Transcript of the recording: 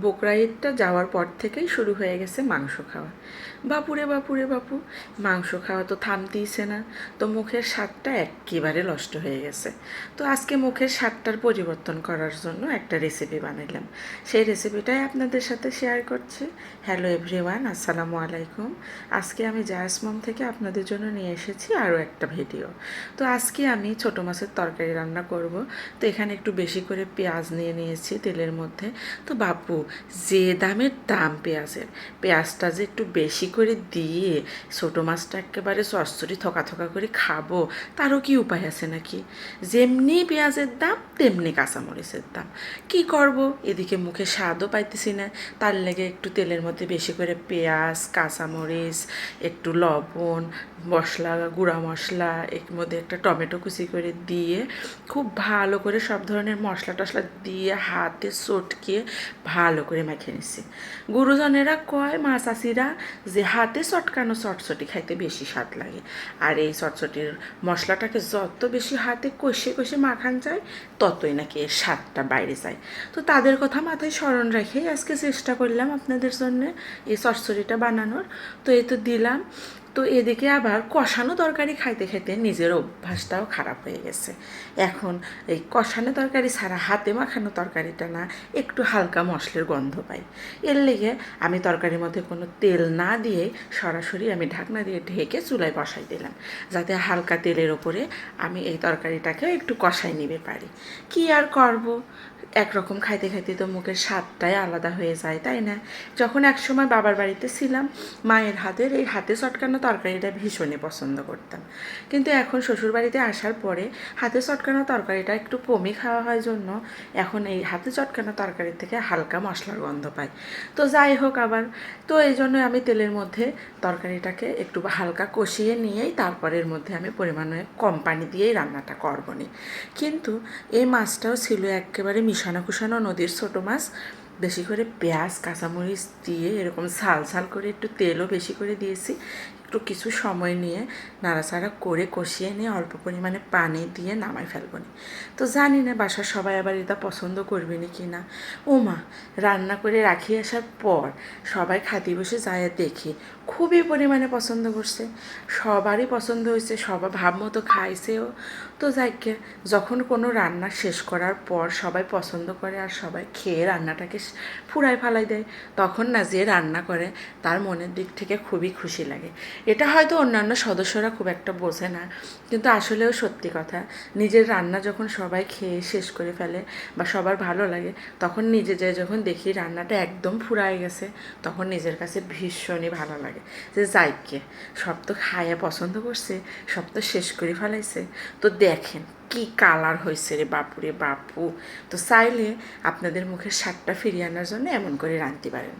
বকরা ঈদটা যাওয়ার পর থেকেই শুরু হয়ে গেছে মাংস খাওয়া। বাপুরে বাপুরে বাপু, মাংস খাওয়া তো থামতেইছে না। তো মুখের স্বাদটা একেবারে নষ্ট হয়ে গেছে। তো আজকে মুখের স্বাদটার পরিবর্তন করার জন্য একটা রেসিপি বানাইলাম। সেই রেসিপিটাই আপনাদের সাথে শেয়ার করছি। হ্যালো এভরিওয়ান, আসসালামু আলাইকুম। আজকে আমি জায়াস মম থেকে আপনাদের জন্য নিয়ে এসেছি আরও একটা ভিডিও। তো আজকে আমি ছোটো মাছের তরকারি রান্না করব। তো এখানে একটু বেশি করে পেঁয়াজ নিয়ে নিয়েছি তেলের মধ্যে। তো বাপু, যে দামের দাম পেঁয়াজের, পেঁয়াজটা যে একটু বেশি করে দিয়ে ছোটো মাছটা একেবারে চচ্চড়ি থকা থকা করে খাবো, তারও কি উপায় আছে নাকি? যেমনি পেঁয়াজের দাম তেমনি কাঁচামরিচের দাম। কি করব, এদিকে মুখে স্বাদও পাইতেছি না। তার লেগে একটু তেলের মধ্যে বেশি করে পেঁয়াজ, কাঁচামরিচ, একটু লবণ, মশলা, গুঁড়া মশলা, এর মধ্যে একটা টমেটো কুচি করে দিয়ে খুব ভালো করে সব ধরনের মশলা টশলা দিয়ে হাতে চটকে ভালো করে মেখে নিছি। গুরুজনেরা কয়, মা চাষিরা, যে হাতে চটকানো চটচটি খাইতে বেশি স্বাদ লাগে। আর এই চটচটির মশলাটাকে যত বেশি হাতে কষে কষে মাখান যায়, ততই নাকি এর স্বাদটা বাইরে যায়। তো তাদের কথা মাথায় স্মরণ রেখেই আজকে চেষ্টা করলাম আপনাদের জন্য এই চটচটিটা বানানোর। তো এই তো দিলাম। তো এদিকে আবার কষানো তরকারি খাইতে খাইতে নিজের অভ্যাসটাও খারাপ হয়ে গেছে। এখন এই কষানো তরকারি ছাড়া হাতে মাখানো তরকারিটা না একটু হালকা মশলার গন্ধ পাই। এর লেগে আমি তরকারির মধ্যে কোনো তেল না দিয়ে সরাসরি আমি ঢাকনা দিয়ে ঢেকে চুলায় বসাই দিলাম, যাতে হালকা তেলের ওপরে আমি এই তরকারিটাকে একটু কষাই নিতে পারি। কি আর করব, একরকম খাইতে খাইতে তো মুখের স্বাদটাই আলাদা হয়ে যায়, তাই না? যখন একসময় বাবার বাড়িতে ছিলাম, মায়ের হাতের এই হাতে চটকানো তরকারিটা ভীষণই পছন্দ করতাম। কিন্তু এখন শ্বশুরবাড়িতে আসার পরে হাতে চটকানো তরকারিটা একটু কমই খাওয়া হয় জন্য এখন এই হাতে চটকানো তরকারি থেকে হালকা মশলার গন্ধ পাই। তো যাই হোক আবার, তো এই জন্য আমি তেলের মধ্যে তরকারিটাকে একটু হালকা কষিয়ে নিয়েই তারপরের মধ্যে আমি পরিমাণে কম পানি দিয়েই রান্নাটা করব নি। কিন্তু এই মাছটাও ছিল একেবারে মিশানো কুশানো নদীর ছোটো মাছ। বেশি করে পেঁয়াজ কাঁচামরিচ দিয়ে এরকম ঝাল ঝাল করে একটু তেলও বেশি করে দিয়েছি। একটু কিছু সময় নিয়ে নাড়াচাড়া করে কষিয়ে নিয়ে অল্প পরিমাণে পানি দিয়ে নামাই ফেলবো নি। তো জানি না বাসার সবাই আবার এটা পছন্দ করবে না কি না। ওমা, রান্না করে রাখি আসার পর সবাই খাতি বসে যায় দেখি খুবই পরিমাণে পছন্দ করছে। সবারই পছন্দ হয়েছে, সবাই ভাব মতো খাইছেও। তো যাইকে, যখন কোনো রান্না শেষ করার পর সবাই পছন্দ করে আর সবাই খেয়ে রান্নাটাকে ফুরায় ফালাই দেয়, তখন না যে রান্না করে তার মনের দিক থেকে খুবই খুশি লাগে। এটা হয়তো অন্যান্য সদস্যরা খুব একটা বোঝে না, কিন্তু আসলেও সত্যি কথা। নিজের রান্না যখন সবাই খেয়ে শেষ করে ফেলে বা সবার ভালো লাগে, তখন নিজে যায় যখন দেখি রান্নাটা একদম ফুরায় গেছে, তখন নিজের কাছে ভীষণই ভালো লাগে যে যাইকে, সব তো খাইয়া পছন্দ করছে, সব তো শেষ করে ফেলাইছে। তো দেখেন কি কালার হয়েছে রে বাপুরে বাপু। তো চাইলে আপনাদের মুখের স্বাদটা ফিরিয়ে আনার জন্য এমন করে রাঁধতে পারেন।